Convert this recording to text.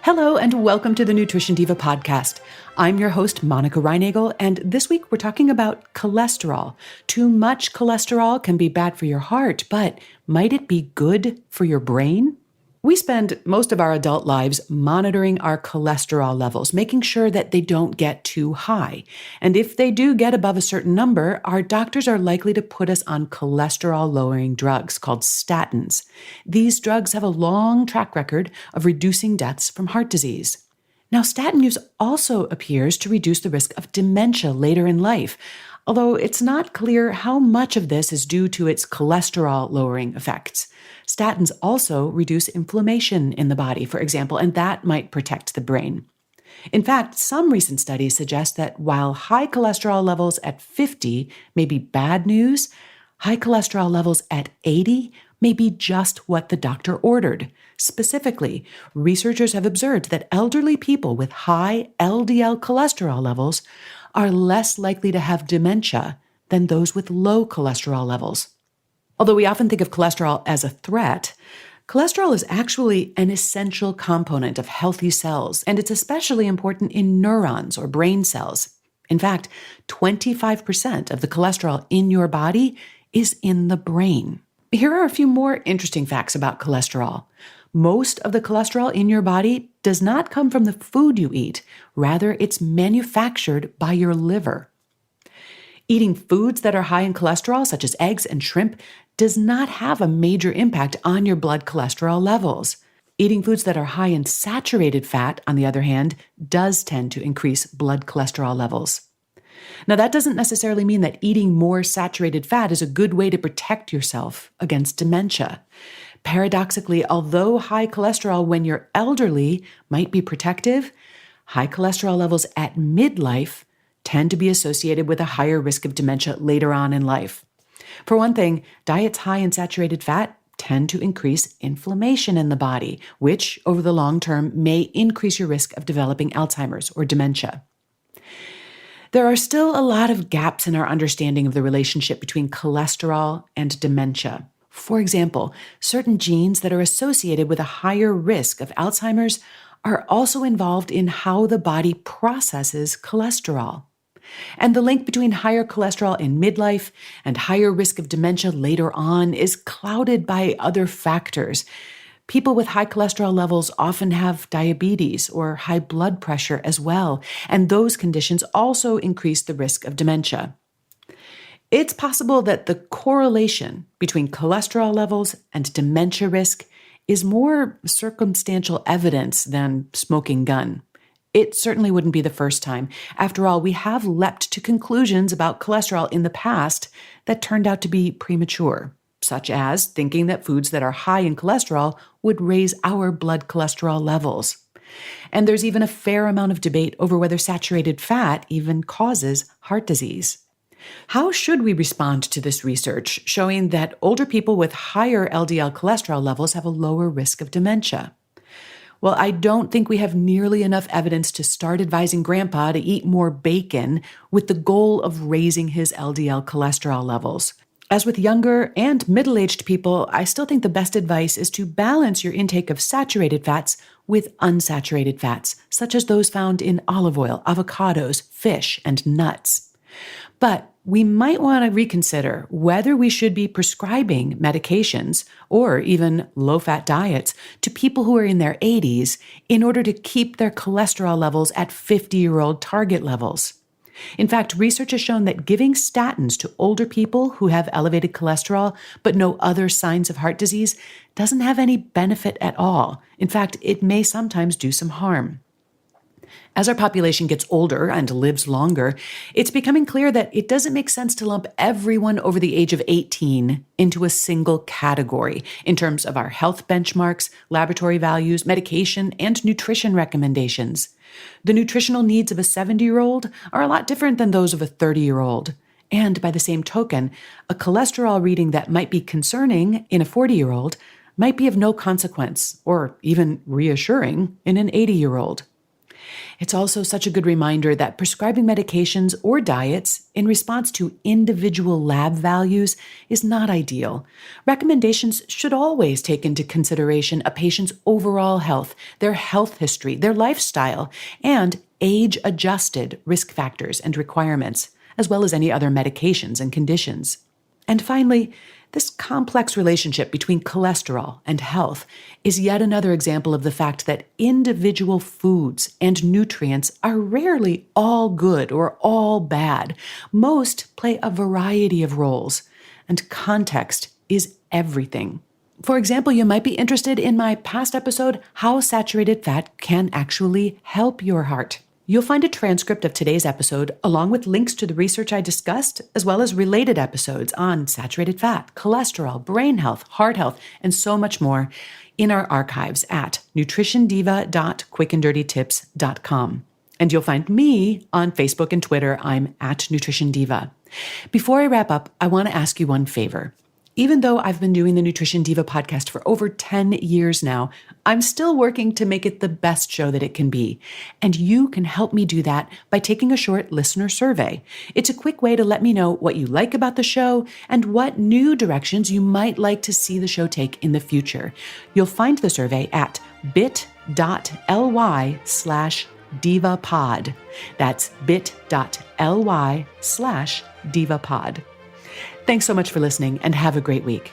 Hello and welcome to the Nutrition Diva podcast. I'm your host, Monica Reinagel, and this week we're talking about cholesterol. Too much cholesterol can be bad for your heart, but might it be good for your brain? We spend most of our adult lives monitoring our cholesterol levels, making sure that they don't get too high. And if they do get above a certain number, our doctors are likely to put us on cholesterol-lowering drugs called statins. These drugs have a long track record of reducing deaths from heart disease. Now, statin use also appears to reduce the risk of dementia later in life, although it's not clear how much of this is due to its cholesterol-lowering effects. Statins also reduce inflammation in the body, for example, and that might protect the brain. In fact, some recent studies suggest that while high cholesterol levels at 50 may be bad news, high cholesterol levels at 80 may be just what the doctor ordered. Specifically, researchers have observed that elderly people with high LDL cholesterol levels are less likely to have dementia than those with low cholesterol levels. Although we often think of cholesterol as a threat, cholesterol is actually an essential component of healthy cells, and it's especially important in neurons or brain cells. In fact, 25% of the cholesterol in your body is in the brain. Here are a few more interesting facts about cholesterol. Most of the cholesterol in your body does not come from the food you eat. Rather, it's manufactured by your liver. Eating foods that are high in cholesterol, such as eggs and shrimp, does not have a major impact on your blood cholesterol levels. Eating foods that are high in saturated fat, on the other hand, does tend to increase blood cholesterol levels. Now, that doesn't necessarily mean that eating more saturated fat is a good way to protect yourself against dementia. Paradoxically, although high cholesterol when you're elderly might be protective, high cholesterol levels at midlife tend to be associated with a higher risk of dementia later on in life. For one thing, diets high in saturated fat tend to increase inflammation in the body, which over the long term may increase your risk of developing Alzheimer's or dementia. There are still a lot of gaps in our understanding of the relationship between cholesterol and dementia. For example, certain genes that are associated with a higher risk of Alzheimer's are also involved in how the body processes cholesterol. And the link between higher cholesterol in midlife and higher risk of dementia later on is clouded by other factors. People with high cholesterol levels often have diabetes or high blood pressure as well, and those conditions also increase the risk of dementia. It's possible that the correlation between cholesterol levels and dementia risk is more circumstantial evidence than smoking gun. It certainly wouldn't be the first time. After all, we have leapt to conclusions about cholesterol in the past that turned out to be premature, such as thinking that foods that are high in cholesterol would raise our blood cholesterol levels. And there's even a fair amount of debate over whether saturated fat even causes heart disease. How should we respond to this research showing that older people with higher LDL cholesterol levels have a lower risk of dementia? Well, I don't think we have nearly enough evidence to start advising Grandpa to eat more bacon with the goal of raising his LDL cholesterol levels. As with younger and middle-aged people, I still think the best advice is to balance your intake of saturated fats with unsaturated fats, such as those found in olive oil, avocados, fish, and nuts. But we might want to reconsider whether we should be prescribing medications or even low-fat diets to people who are in their 80s in order to keep their cholesterol levels at 50-year-old target levels. In fact, research has shown that giving statins to older people who have elevated cholesterol but no other signs of heart disease doesn't have any benefit at all. In fact, it may sometimes do some harm. As our population gets older and lives longer, it's becoming clear that it doesn't make sense to lump everyone over the age of 18 into a single category in terms of our health benchmarks, laboratory values, medication, and nutrition recommendations. The nutritional needs of a 70-year-old are a lot different than those of a 30-year-old. And by the same token, a cholesterol reading that might be concerning in a 40-year-old might be of no consequence or even reassuring in an 80-year-old. It's also such a good reminder that prescribing medications or diets in response to individual lab values is not ideal. Recommendations should always take into consideration a patient's overall health, their health history, their lifestyle, and age-adjusted risk factors and requirements, as well as any other medications and conditions. And finally, this complex relationship between cholesterol and health is yet another example of the fact that individual foods and nutrients are rarely all good or all bad. Most play a variety of roles, and context is everything. For example, you might be interested in my past episode, How Saturated Fat Can Actually Help Your Heart. You'll find a transcript of today's episode, along with links to the research I discussed, as well as related episodes on saturated fat, cholesterol, brain health, heart health, and so much more in our archives at nutritiondiva.quickanddirtytips.com. And you'll find me on Facebook and Twitter. I'm at Nutrition Diva. Before I wrap up, I want to ask you one favor. Even though I've been doing the Nutrition Diva podcast for over 10 years now, I'm still working to make it the best show that it can be. And you can help me do that by taking a short listener survey. It's a quick way to let me know what you like about the show and what new directions you might like to see the show take in the future. You'll find the survey at bit.ly/divapod. That's bit.ly/divapod. Thanks so much for listening and have a great week.